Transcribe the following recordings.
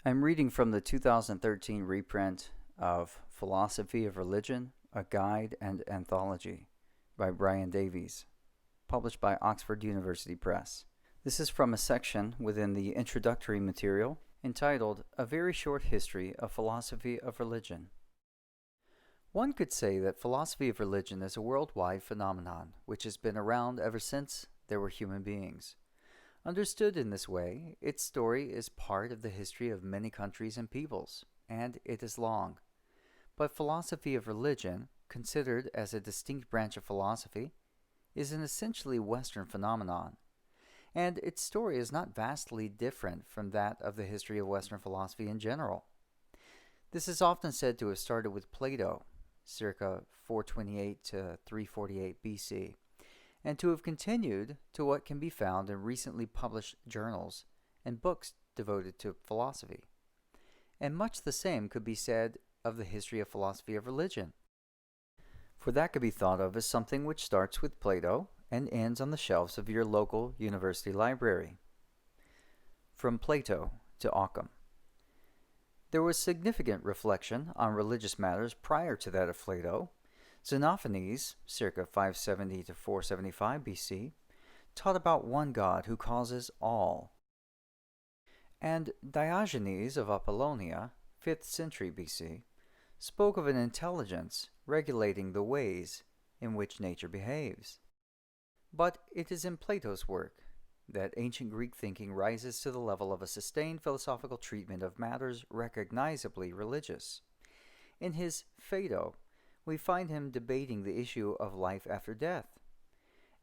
I'm reading from the 2013 reprint of Philosophy of Religion, A Guide and Anthology by Davies, published by Oxford University Press. This is from a section within the introductory material entitled A Very Short History of Philosophy of Religion. One could say that philosophy of religion is a worldwide phenomenon which has been around ever since there were human beings. Understood in this way, its story is part of the history of many countries and peoples, and it is long. But philosophy of religion, considered as a distinct branch of philosophy, is an essentially Western phenomenon, and its story is not vastly different from that of the history of Western philosophy in general. This is often said to have started with Plato, circa 428 to 348 BC, and to have continued to what can be found in recently published journals and books devoted to philosophy. And much the same could be said of the history of philosophy of religion, for that could be thought of as something which starts with Plato and ends on the shelves of your local university library. From Plato to Occam. There was significant reflection on religious matters prior to that of Plato. Xenophanes, circa 570 to 475 BC, taught about one God who causes all. And Diogenes of Apollonia, 5th century BC, spoke of an intelligence regulating the ways in which nature behaves. But it is in Plato's work that ancient Greek thinking rises to the level of a sustained philosophical treatment of matters recognizably religious. In his Phaedo, we find him debating the issue of life after death.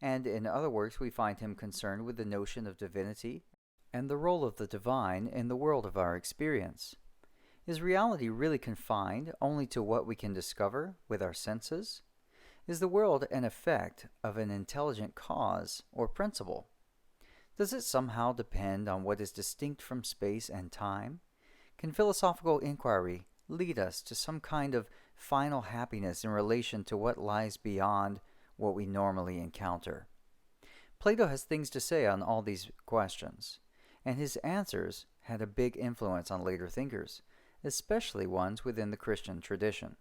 And in other works, we find him concerned with the notion of divinity and the role of the divine in the world of our experience. Is reality really confined only to what we can discover with our senses? Is the world an effect of an intelligent cause or principle? Does it somehow depend on what is distinct from space and time? Can philosophical inquiry lead us to some kind of final happiness in relation to what lies beyond what we normally encounter? Plato has things to say on all these questions, and his answers had a big influence on later thinkers, especially ones within the Christian tradition.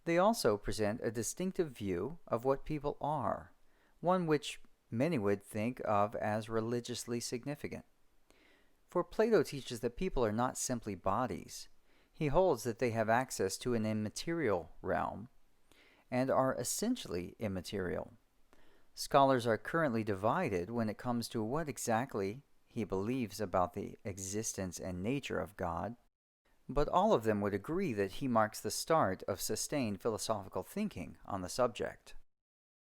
They also present a distinctive view of what people are, one which many would think of as religiously significant. For Plato teaches that people are not simply bodies. He holds that they have access to an immaterial realm and are essentially immaterial. Scholars are currently divided when it comes to what exactly he believes about the existence and nature of God, but all of them would agree that he marks the start of sustained philosophical thinking on the subject.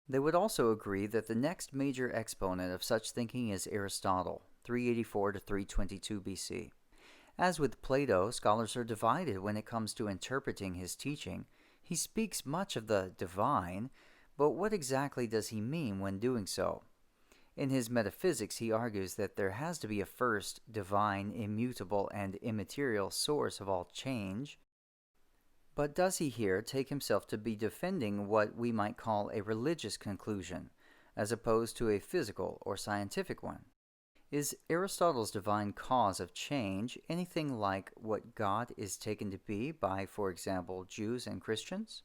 They would also agree that the next major exponent of such thinking is Aristotle, 384 to 322 BC. As with Plato, scholars are divided when it comes to interpreting his teaching. He speaks much of the divine, but what exactly does he mean when doing so? In his Metaphysics, he argues that there has to be a first, divine, immutable, and immaterial source of all change. But does he here take himself to be defending what we might call a religious conclusion, as opposed to a physical or scientific one? Is Aristotle's divine cause of change anything like what God is taken to be by, for example, Jews and Christians?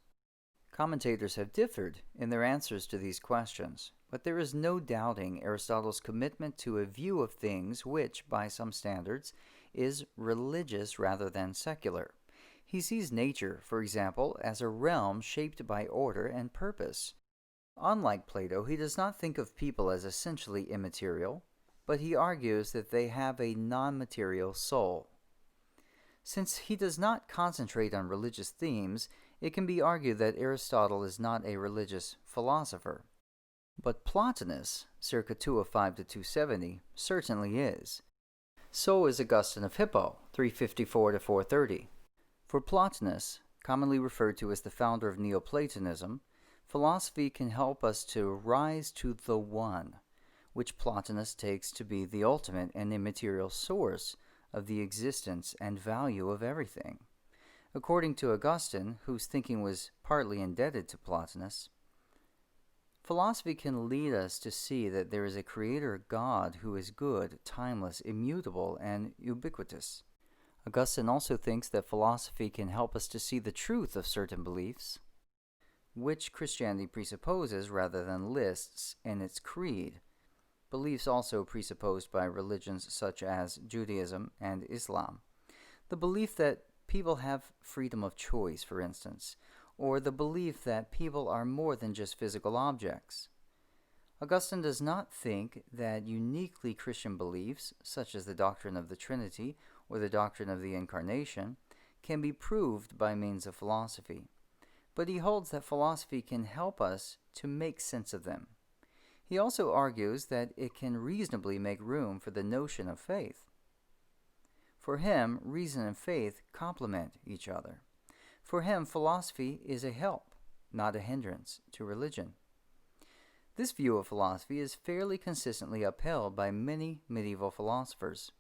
Commentators have differed in their answers to these questions, but there is no doubting Aristotle's commitment to a view of things which, by some standards, is religious rather than secular. He sees nature, for example, as a realm shaped by order and purpose. Unlike Plato, he does not think of people as essentially immaterial, but he argues that they have a non-material soul. Since he does not concentrate on religious themes, it can be argued that Aristotle is not a religious philosopher. But Plotinus, circa 205 to 270, certainly is. So is Augustine of Hippo, 354 to 430. For Plotinus, commonly referred to as the founder of Neoplatonism, philosophy can help us to rise to the One, which Plotinus takes to be the ultimate and immaterial source of the existence and value of everything. According to Augustine, whose thinking was partly indebted to Plotinus, philosophy can lead us to see that there is a creator God who is good, timeless, immutable, and ubiquitous. Augustine also thinks that philosophy can help us to see the truth of certain beliefs, which Christianity presupposes rather than lists in its creed. Beliefs also presupposed by religions such as Judaism and Islam. The belief that people have freedom of choice, for instance, or the belief that people are more than just physical objects. Augustine does not think that uniquely Christian beliefs, such as the doctrine of the Trinity or the doctrine of the Incarnation, can be proved by means of philosophy, but he holds that philosophy can help us to make sense of them. He also argues that it can reasonably make room for the notion of faith. For him, reason and faith complement each other. For him, philosophy is a help, not a hindrance, to religion. This view of philosophy is fairly consistently upheld by many medieval philosophers.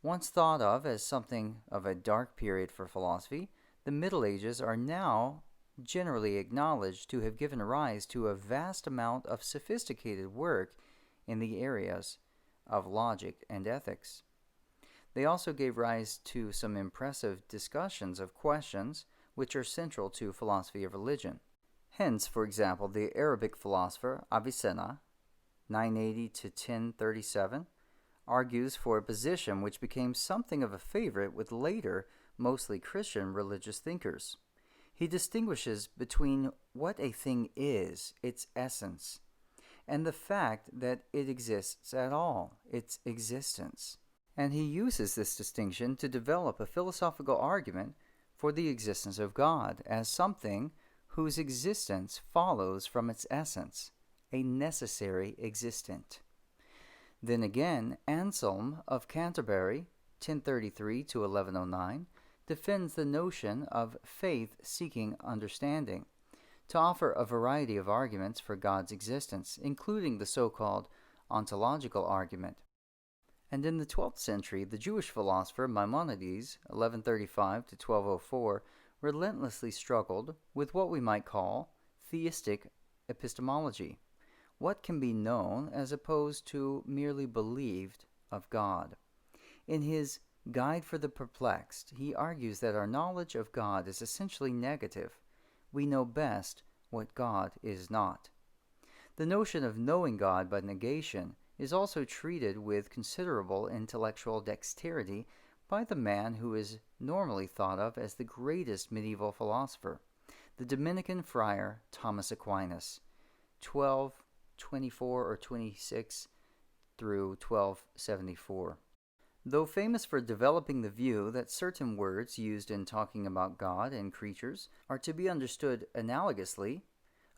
Once thought of as something of a dark period for philosophy, the Middle Ages are now generally acknowledged to have given rise to a vast amount of sophisticated work in the areas of logic and ethics. They also gave rise to some impressive discussions of questions which are central to philosophy of religion. Hence, for example, the Arabic philosopher Avicenna, 980 to 1037, argues for a position which became something of a favorite with later, mostly Christian religious thinkers. He distinguishes between what a thing is, its essence, and the fact that it exists at all, its existence. And he uses this distinction to develop a philosophical argument for the existence of God as something whose existence follows from its essence, a necessary existent. Then again, Anselm of Canterbury, 1033 to 1109, defends the notion of faith-seeking understanding, to offer a variety of arguments for God's existence, including the so-called ontological argument. And in the 12th century, the Jewish philosopher Maimonides, 1135 to 1204, relentlessly struggled with what we might call theistic epistemology, what can be known as opposed to merely believed of God. In his Guide for the Perplexed, he argues that our knowledge of God is essentially negative. We know best what God is not. The notion of knowing God by negation is also treated with considerable intellectual dexterity by the man who is normally thought of as the greatest medieval philosopher, the Dominican friar Thomas Aquinas, 1224 or 26 through 1274. Though famous for developing the view that certain words used in talking about God and creatures are to be understood analogously,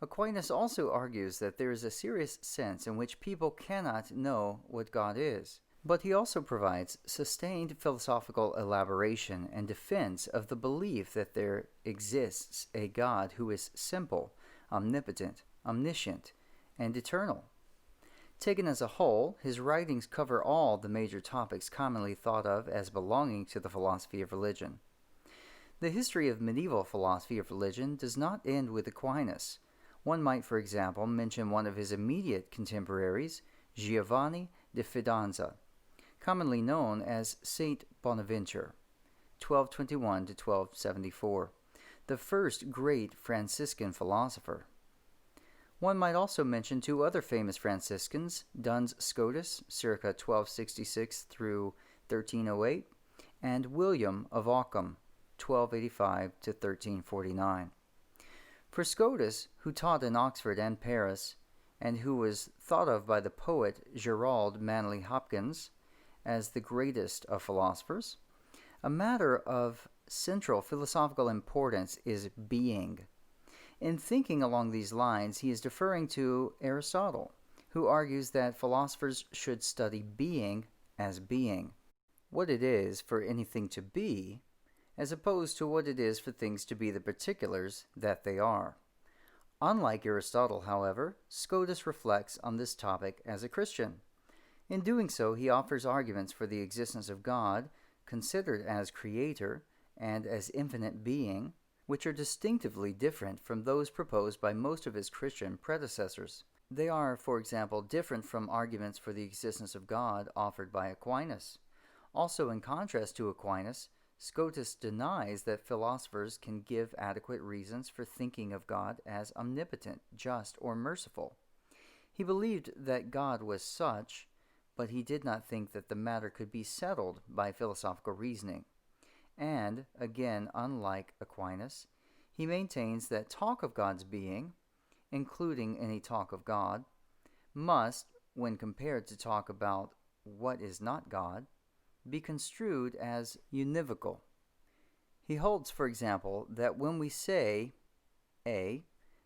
Aquinas also argues that there is a serious sense in which people cannot know what God is. But he also provides sustained philosophical elaboration and defense of the belief that there exists a God who is simple, omnipotent, omniscient, and eternal. Taken as a whole, his writings cover all the major topics commonly thought of as belonging to the philosophy of religion. The history of medieval philosophy of religion does not end with Aquinas. One might, for example, mention one of his immediate contemporaries, Giovanni de Fidanza, commonly known as Saint Bonaventure, 1221 to 1274, the first great Franciscan philosopher. One might also mention two other famous Franciscans, Duns Scotus, circa 1266 through 1308, and William of Ockham, 1285 to 1349. For Scotus, who taught in Oxford and Paris, and who was thought of by the poet Gerald Manley Hopkins as the greatest of philosophers, a matter of central philosophical importance is being. In thinking along these lines, he is deferring to Aristotle, who argues that philosophers should study being as being, what it is for anything to be, as opposed to what it is for things to be the particulars that they are. Unlike Aristotle, however, Scotus reflects on this topic as a Christian. In doing so, he offers arguments for the existence of God, considered as creator and as infinite being, which are distinctively different from those proposed by most of his Christian predecessors. They are, for example, different from arguments for the existence of God offered by Aquinas. Also, in contrast to Aquinas, Scotus denies that philosophers can give adequate reasons for thinking of God as omnipotent, just, or merciful. He believed that God was such, but he did not think that the matter could be settled by philosophical reasoning. And, again, unlike Aquinas, he maintains that talk of God's being, including any talk of God, must, when compared to talk about what is not God, be construed as univocal. He holds, for example, that when we say A,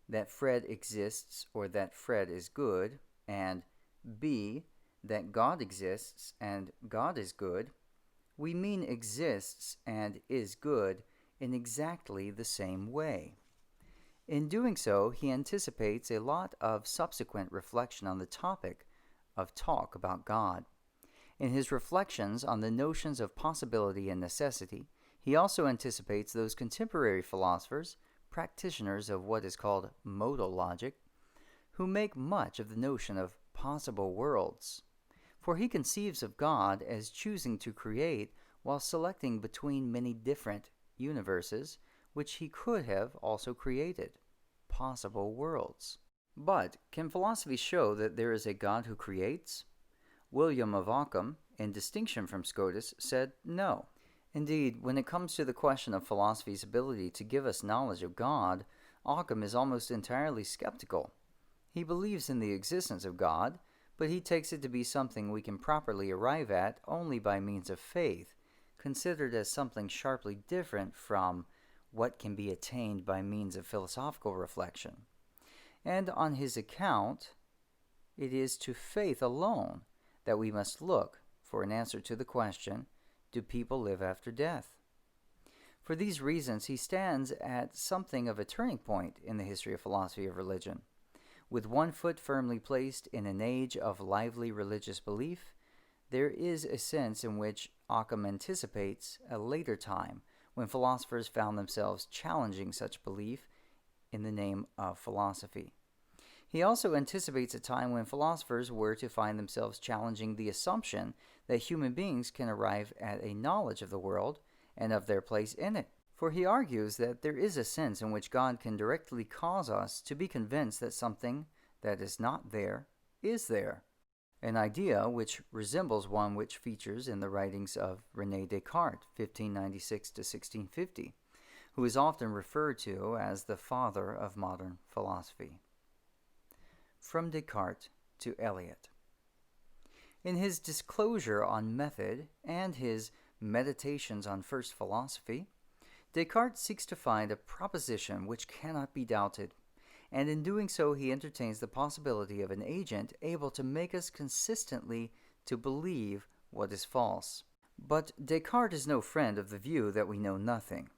that Fred exists or that Fred is good, and B, that God exists and God is good, we mean exists and is good in exactly the same way. In doing so, he anticipates a lot of subsequent reflection on the topic of talk about God. In his reflections on the notions of possibility and necessity, he also anticipates those contemporary philosophers, practitioners of what is called modal logic, who make much of the notion of possible worlds. For he conceives of God as choosing to create while selecting between many different universes, which he could have also created, possible worlds. But can philosophy show that there is a God who creates? William of Ockham, in distinction from Scotus, said no. Indeed, when it comes to the question of philosophy's ability to give us knowledge of God, Ockham is almost entirely skeptical. He believes in the existence of God, but he takes it to be something we can properly arrive at only by means of faith, considered as something sharply different from what can be attained by means of philosophical reflection. And on his account, it is to faith alone that we must look for an answer to the question, do people live after death? For these reasons, he stands at something of a turning point in the history of philosophy of religion. With one foot firmly placed in an age of lively religious belief, there is a sense in which Ockham anticipates a later time when philosophers found themselves challenging such belief in the name of philosophy. He also anticipates a time when philosophers were to find themselves challenging the assumption that human beings can arrive at a knowledge of the world and of their place in it. For he argues that there is a sense in which God can directly cause us to be convinced that something that is not there is there, an idea which resembles one which features in the writings of René Descartes, 1596 to 1650, who is often referred to as the father of modern philosophy. From Descartes to Eliot. In his Disclosure on Method and his Meditations on First Philosophy, Descartes seeks to find a proposition which cannot be doubted, and in doing so he entertains the possibility of an agent able to make us consistently to believe what is false. But Descartes is no friend of the view that we know nothing,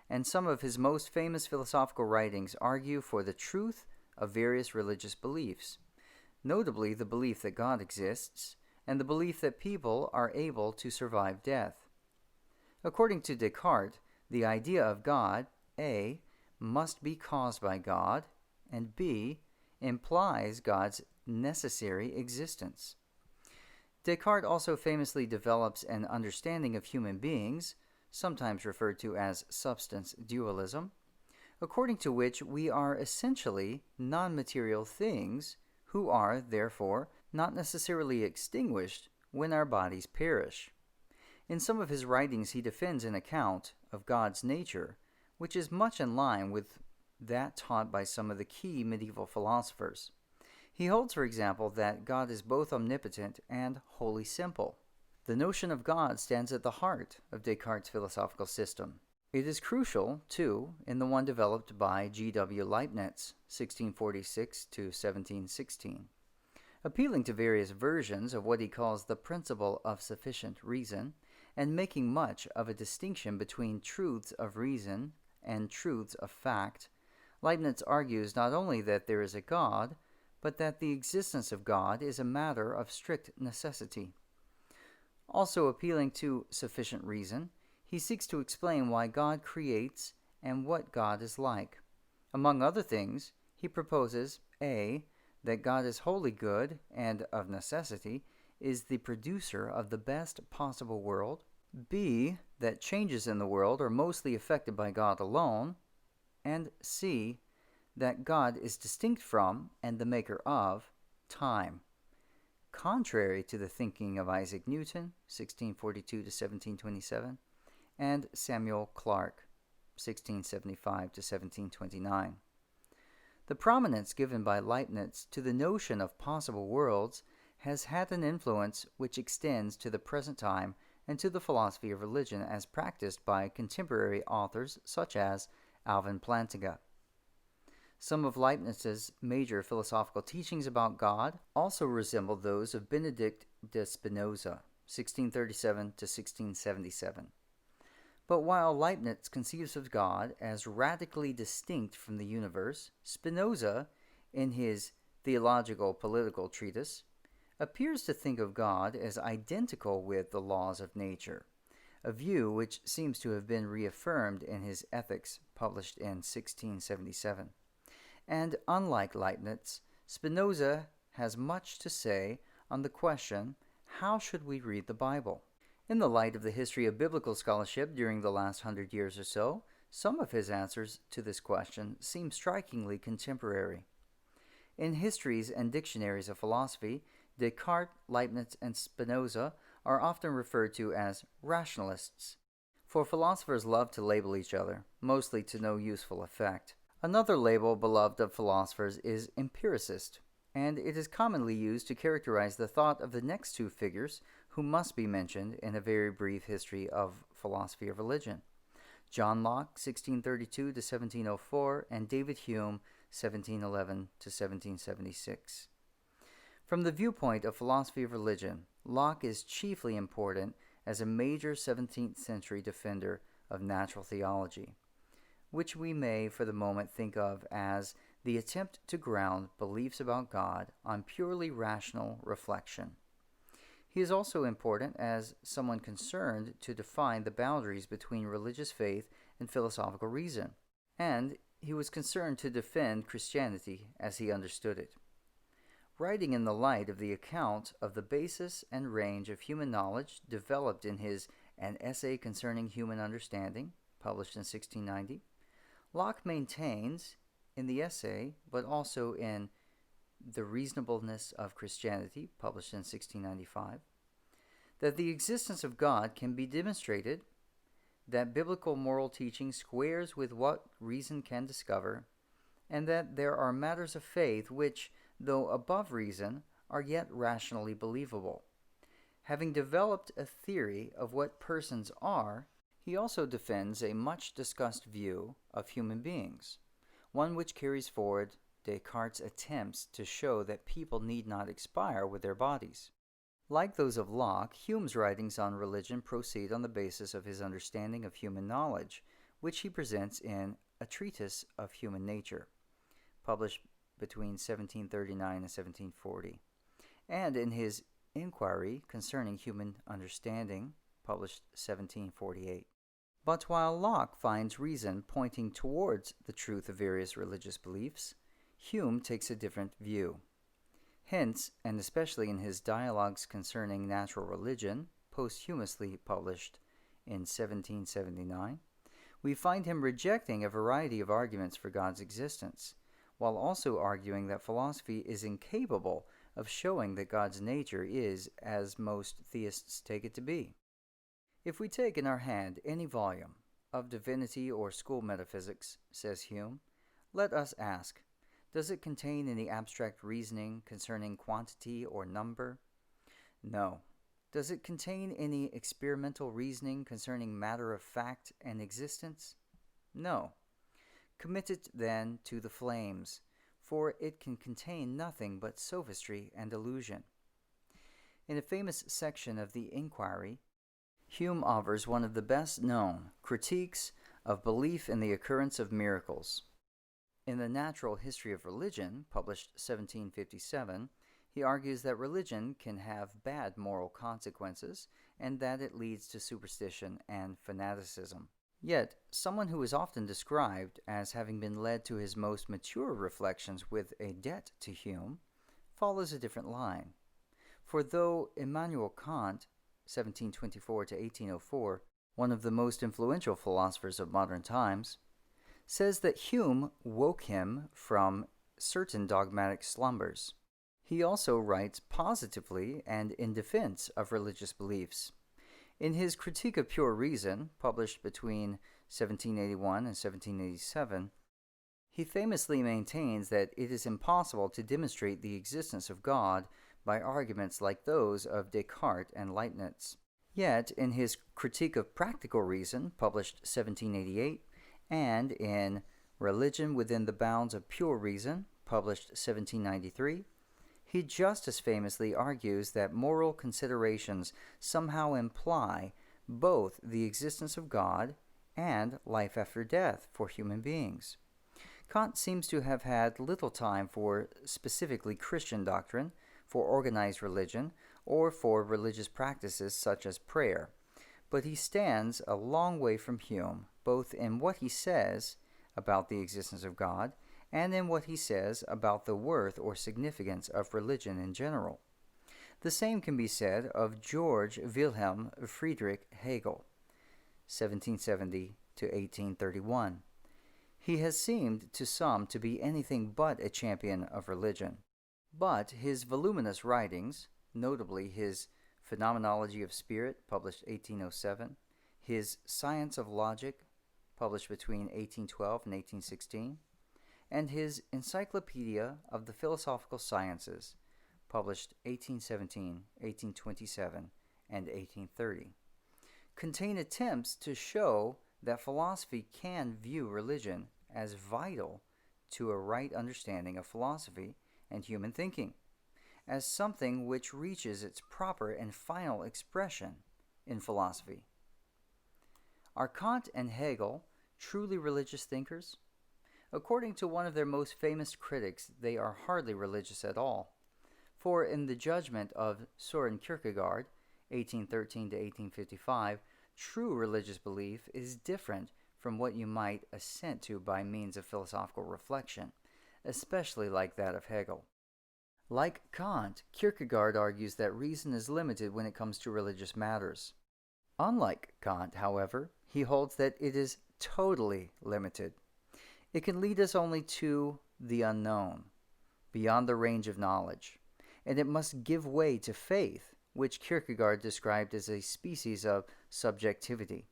and some of his most famous philosophical writings argue for the truth of various religious beliefs, notably the belief that God exists and the belief that people are able to survive death. According to Descartes, the idea of God, A, must be caused by God, and B, implies God's necessary existence. Descartes also famously develops an understanding of human beings, sometimes referred to as substance dualism, according to which we are essentially non-material things who are, therefore, not necessarily extinguished when our bodies perish. In some of his writings he defends an account of God's nature, which is much in line with that taught by some of the key medieval philosophers. He holds, for example, that God is both omnipotent and wholly simple. The notion of God stands at the heart of Descartes' philosophical system. It is crucial, too, in the one developed by G.W. Leibniz, 1646 to 1716. Appealing to various versions of what he calls the principle of sufficient reason, and making much of a distinction between truths of reason and truths of fact, Leibniz argues not only that there is a God, but that the existence of God is a matter of strict necessity. Also appealing to sufficient reason, he seeks to explain why God creates and what God is like. Among other things, he proposes A, that God is wholly good and, of necessity, is the producer of the best possible world, B, that changes in the world are mostly affected by God alone, and C, that God is distinct from and the maker of time, contrary to the thinking of Isaac Newton, 1642 to 1727, and Samuel Clarke, 1675 to 1729. The prominence given by Leibniz to the notion of possible worlds has had an influence which extends to the present time and to the philosophy of religion as practiced by contemporary authors such as Alvin Plantinga. Some of Leibniz's major philosophical teachings about God also resemble those of Benedict de Spinoza, 1637 to 1677. But while Leibniz conceives of God as radically distinct from the universe, Spinoza, in his theological political treatise, appears to think of God as identical with the laws of nature, a view which seems to have been reaffirmed in his Ethics, published in 1677. And unlike Leibniz, Spinoza has much to say on the question, how should we read the Bible? In the light of the history of biblical scholarship during the last 100 years or so, some of his answers to this question seem strikingly contemporary. In histories and dictionaries of philosophy, Descartes, Leibniz, and Spinoza are often referred to as rationalists, for philosophers love to label each other, mostly to no useful effect. Another label beloved of philosophers is empiricist, and it is commonly used to characterize the thought of the next two figures who must be mentioned in a very brief history of philosophy of religion: John Locke, 1632 to 1704, and David Hume, 1711 to 1776. From the viewpoint of philosophy of religion, Locke is chiefly important as a major 17th century defender of natural theology, which we may for the moment think of as the attempt to ground beliefs about God on purely rational reflection. He is also important as someone concerned to define the boundaries between religious faith and philosophical reason, and he was concerned to defend Christianity as he understood it. Writing in the light of the account of the basis and range of human knowledge developed in his An Essay Concerning Human Understanding, published in 1690, Locke maintains in the essay, but also in The Reasonableness of Christianity, published in 1695, that the existence of God can be demonstrated, that biblical moral teaching squares with what reason can discover, and that there are matters of faith which, though above reason, are yet rationally believable. Having developed a theory of what persons are, he also defends a much discussed view of human beings, one which carries forward Descartes' attempts to show that people need not expire with their bodies. Like those of Locke, Hume's writings on religion proceed on the basis of his understanding of human knowledge, which he presents in A Treatise of Human Nature, published between 1739 and 1740, and in his Inquiry Concerning Human Understanding, published 1748. But while Locke finds reason pointing towards the truth of various religious beliefs, Hume takes a different view. Hence, and especially in his Dialogues Concerning Natural Religion, posthumously published in 1779, we find him rejecting a variety of arguments for God's existence, while also arguing that philosophy is incapable of showing that God's nature is as most theists take it to be. If we take in our hand any volume of divinity or school metaphysics, says Hume, let us ask, does it contain any abstract reasoning concerning quantity or number? No. Does it contain any experimental reasoning concerning matter of fact and existence? No. Commit it then to the flames, for it can contain nothing but sophistry and illusion. In a famous section of the Inquiry, Hume offers one of the best known critiques of belief in the occurrence of miracles. In the Natural History of Religion, published 1757, he argues that religion can have bad moral consequences and that it leads to superstition and fanaticism. Yet, someone who is often described as having been led to his most mature reflections with a debt to Hume follows a different line. For though Immanuel Kant, 1724 to 1804, one of the most influential philosophers of modern times, says that Hume woke him from certain dogmatic slumbers. He also writes positively and in defense of religious beliefs. In his Critique of Pure Reason, published between 1781 and 1787, he famously maintains that it is impossible to demonstrate the existence of God by arguments like those of Descartes and Leibniz. Yet, in his Critique of Practical Reason, published 1788, and in Religion Within the Bounds of Pure Reason, published 1793, he just as famously argues that moral considerations somehow imply both the existence of God and life after death for human beings. Kant seems to have had little time for specifically Christian doctrine, for organized religion, or for religious practices such as prayer, but he stands a long way from Hume, both in what he says about the existence of God and in what he says about the worth or significance of religion in general. The same can be said of George Wilhelm Friedrich Hegel, 1770 to 1831. He has seemed to some to be anything but a champion of religion. But his voluminous writings, notably his Phenomenology of Spirit, published 1807, his Science of Logic, published between 1812 and 1816, and his Encyclopedia of the Philosophical Sciences, published 1817, 1827, and 1830, contain attempts to show that philosophy can view religion as vital to a right understanding of philosophy and human thinking, as something which reaches its proper and final expression in philosophy. Are Kant and Hegel truly religious thinkers? According to one of their most famous critics, they are hardly religious at all. For in the judgment of Søren Kierkegaard, 1813 to 1855, true religious belief is different from what you might assent to by means of philosophical reflection, especially like that of Hegel. Like Kant, Kierkegaard argues that reason is limited when it comes to religious matters. Unlike Kant, however, he holds that it is totally limited. It can lead us only to the unknown, beyond the range of knowledge, and it must give way to faith, which Kierkegaard described as a species of subjectivity,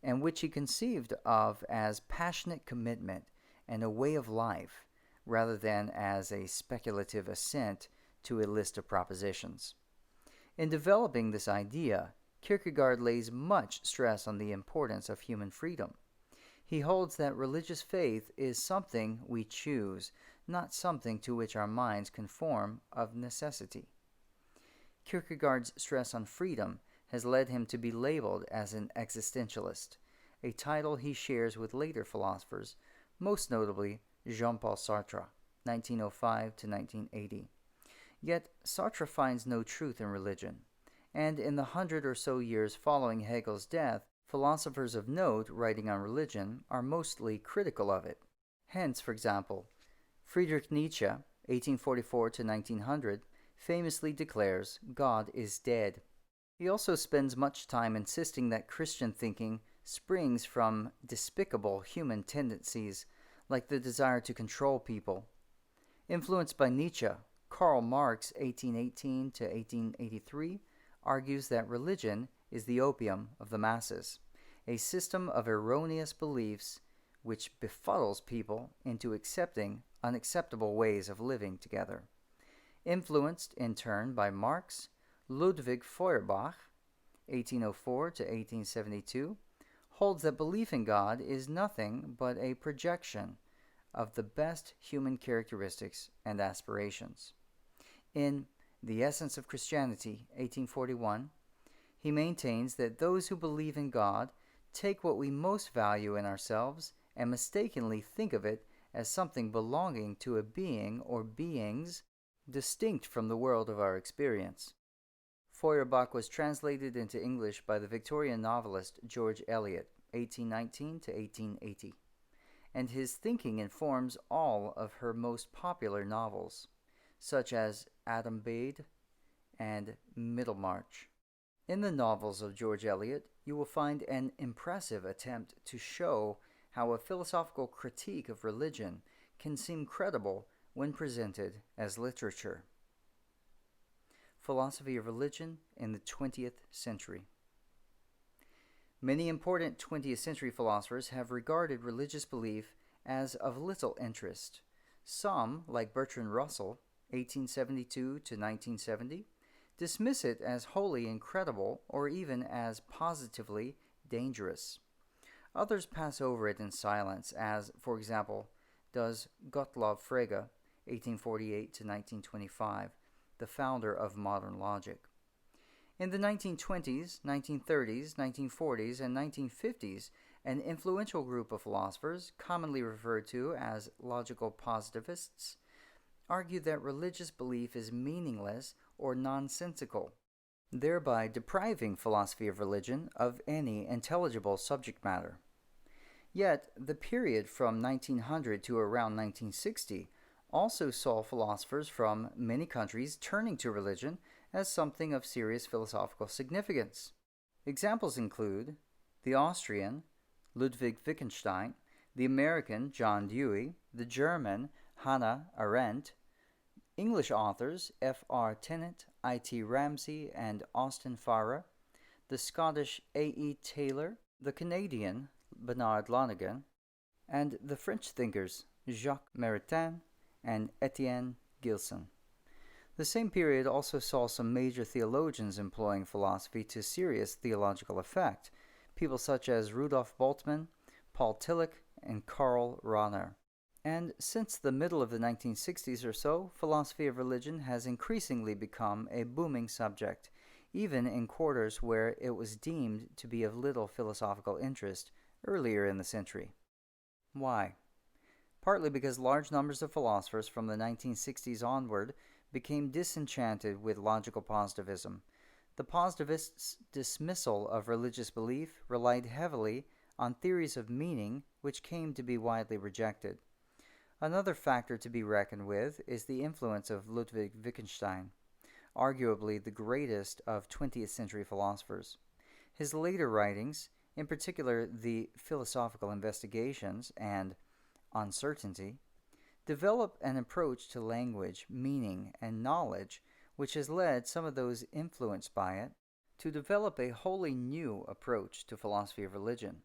and which he conceived of as passionate commitment and a way of life, rather than as a speculative assent to a list of propositions. In developing this idea, Kierkegaard lays much stress on the importance of human freedom. He holds that religious faith is something we choose, not something to which our minds conform of necessity. Kierkegaard's stress on freedom has led him to be labeled as an existentialist, a title he shares with later philosophers, most notably Jean-Paul Sartre, 1905 to 1980. Yet Sartre finds no truth in religion, and in the 100 or so years following Hegel's death, philosophers of note writing on religion are mostly critical of it. Hence, for example, Friedrich Nietzsche, 1844 to 1900, famously declares God is dead. He also spends much time insisting that Christian thinking springs from despicable human tendencies like the desire to control people. Influenced by Nietzsche, Karl Marx, 1818 to 1883, argues that religion is the opium of the masses, a system of erroneous beliefs which befuddles people into accepting unacceptable ways of living together. Influenced in turn by Marx, Ludwig Feuerbach, 1804 to 1872, holds that belief in God is nothing but a projection of the best human characteristics and aspirations. In The Essence of Christianity, 1841, he maintains that those who believe in God take what we most value in ourselves and mistakenly think of it as something belonging to a being or beings distinct from the world of our experience. Feuerbach was translated into English by the Victorian novelist George Eliot, 1819 to 1880, and his thinking informs all of her most popular novels, such as Adam Bede and Middlemarch. In the novels of George Eliot, you will find an impressive attempt to show how a philosophical critique of religion can seem credible when presented as literature. Philosophy of religion in the 20th century. Many important 20th century philosophers have regarded religious belief as of little interest. Some, like Bertrand Russell, 1872 to 1970, dismiss it as wholly incredible or even as positively dangerous. Others pass over it in silence, as, for example, does Gottlob Frege, 1848 to 1925, the founder of modern logic. In the 1920s, 1930s, 1940s, and 1950s, an influential group of philosophers, commonly referred to as logical positivists, argued that religious belief is meaningless or nonsensical, thereby depriving philosophy of religion of any intelligible subject matter. Yet, the period from 1900 to around 1960 also saw philosophers from many countries turning to religion as something of serious philosophical significance. Examples include the Austrian Ludwig Wittgenstein, the American John Dewey, the German Hannah Arendt, English authors F.R. Tennant, I.T. Ramsay, and Austin Farrer, the Scottish A.E. Taylor, the Canadian Bernard Lonergan, and the French thinkers Jacques Maritain and Etienne Gilson. The same period also saw some major theologians employing philosophy to serious theological effect, people such as Rudolf Bultmann, Paul Tillich, and Karl Rahner. And since the middle of the 1960s or so, philosophy of religion has increasingly become a booming subject, even in quarters where it was deemed to be of little philosophical interest earlier in the century. Why? Partly because large numbers of philosophers from the 1960s onward became disenchanted with logical positivism. The positivists' dismissal of religious belief relied heavily on theories of meaning which came to be widely rejected. Another factor to be reckoned with is the influence of Ludwig Wittgenstein, arguably the greatest of 20th century philosophers. His later writings, in particular the Philosophical Investigations and Uncertainty, develop an approach to language, meaning, and knowledge which has led some of those influenced by it to develop a wholly new approach to philosophy of religion.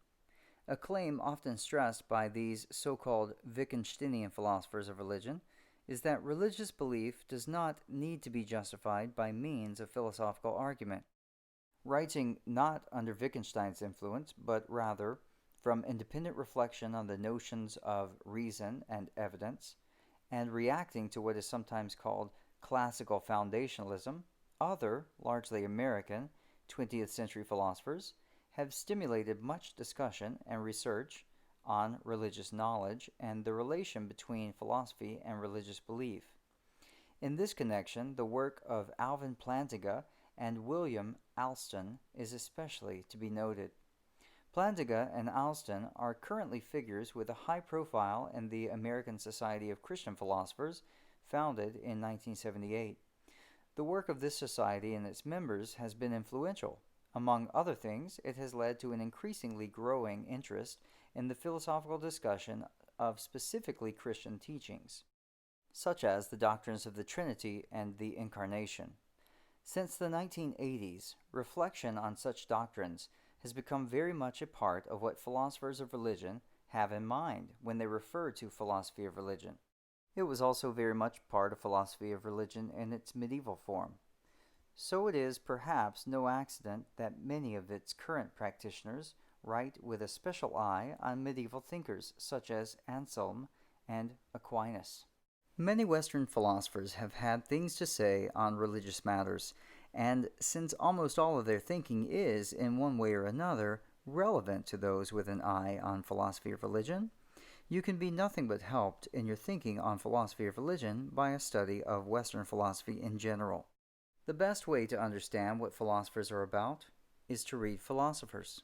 A claim often stressed by these so-called Wittgensteinian philosophers of religion is that religious belief does not need to be justified by means of philosophical argument. Writing not under Wittgenstein's influence, but rather from independent reflection on the notions of reason and evidence, and reacting to what is sometimes called classical foundationalism, other, largely American, 20th century philosophers have stimulated much discussion and research on religious knowledge and the relation between philosophy and religious belief. In this connection, the work of Alvin Plantinga and William Alston is especially to be noted. Plantinga and Alston are currently figures with a high profile in the American Society of Christian Philosophers, founded in 1978. The work of this society and its members has been influential. Among other things, it has led to an increasingly growing interest in the philosophical discussion of specifically Christian teachings, such as the doctrines of the Trinity and the Incarnation. Since the 1980s, reflection on such doctrines has become very much a part of what philosophers of religion have in mind when they refer to philosophy of religion. It was also very much part of philosophy of religion in its medieval form. So it is perhaps no accident that many of its current practitioners write with a special eye on medieval thinkers such as Anselm and Aquinas. Many Western philosophers have had things to say on religious matters, and since almost all of their thinking is, in one way or another, relevant to those with an eye on philosophy of religion, you can be nothing but helped in your thinking on philosophy of religion by a study of Western philosophy in general. The best way to understand what philosophers are about is to read philosophers.